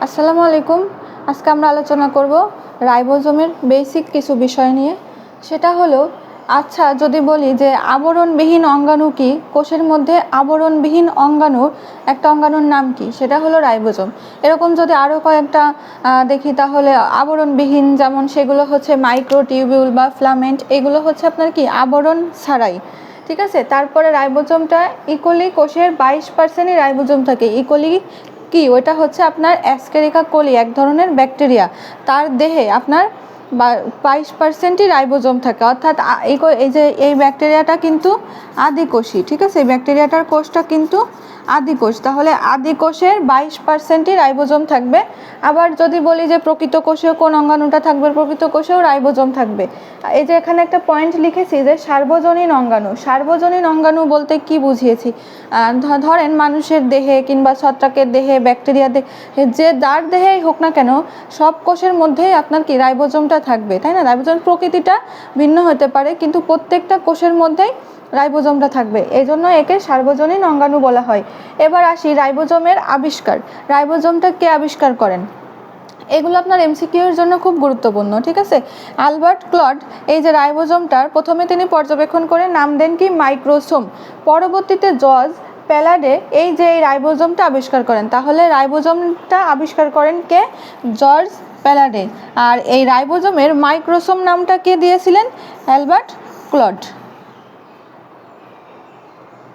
আসসালামু আলাইকুম। আজকে আমরা আলোচনা করব রাইবোজোমের বেসিক কিছু বিষয় নিয়ে। সেটা হলো, আচ্ছা যদি বলি যে আবরণবিহীন অঙ্গাণু কি, কোষের মধ্যে আবরণবিহীন অঙ্গাণুর একটা অঙ্গাণুর নাম কি, সেটা হলো রাইবোজোম। এরকম যদি আরও কয়েকটা দেখি তাহলে আবরণবিহীন, যেমন সেগুলো হচ্ছে মাইক্রোটিউবিউল বা ফিলামেন্ট, এগুলো হচ্ছে আপনার কি আবরণ ছাড়াই, ঠিক আছে। তারপরে রাইবোজোমটা ইকোলি, কোষের 22%ই রাইবোজোম থাকে। ইকোলি কি, ওইটা হচ্ছে আপনার অ্যাসকেরিকা কোলি, এক ধরনের ব্যাকটেরিয়া, তার দেহে আপনার 22%ই রাইবোজোম থাকে। অর্থাৎ এই যে এই ব্যাকটেরিয়াটা কিন্তু আদিকোষী, ঠিক আছে। এই ব্যাকটেরিয়াটার কোষটা কিন্তু আদিকোষ, তাহলে আদিকোষের 22%ই রাইবোজোম থাকবে। আবার যদি বলি যে প্রকৃত কোষেও কোন অঙ্গাণুটা থাকবে, প্রকৃত কোষেও রাইবোজোম থাকবে। এই যে এখানে একটা পয়েন্ট লিখেছি যে সার্বজনীন অঙ্গাণু। সার্বজনীন অঙ্গাণু বলতে কি বুঝিয়েছি, ধরেন মানুষের দেহে কিংবা ছত্রাকের দেহে, ব্যাকটেরিয়া দেহে, যে যার দেহেই হোক না কেন, সব কোষের মধ্যেই আপনার কি রাইবোজোমটা থাকবে, তাই না। রাইবোজোম প্রকৃতিটা ভিন্ন হতে পারে, কিন্তু প্রত্যেকটা কোষের মধ্যেই রাইবোজোমটা থাকবে, এই জন্য একে সার্বজনীন অঙ্গাণু বলা হয়। এবার আসি রাইবোজোমের আবিষ্কার। রাইবোজোমটা কে আবিষ্কার করেন, এগুলো আপনার এমসিকিউর জন্য খুব গুরুত্বপূর্ণ, ঠিক আছে। আলবার্ট ক্লড এই যে রাইবোজোমটার প্রথমে তিনি পর্যবেক্ষণ করে নাম দেন কি মাইক্রোসোম। পরবর্তীতে জর্জ প্যালাডে এই যে এই রাইবোজোমটা আবিষ্কার করেন। তাহলে রাইবোজোমটা আবিষ্কার করেন কে, জর্জ প্যালাডে। আর এই রাইবোজোমের মাইক্রোসোম নামটা কে দিয়েছিলেন, অ্যালবার্ট ক্লড।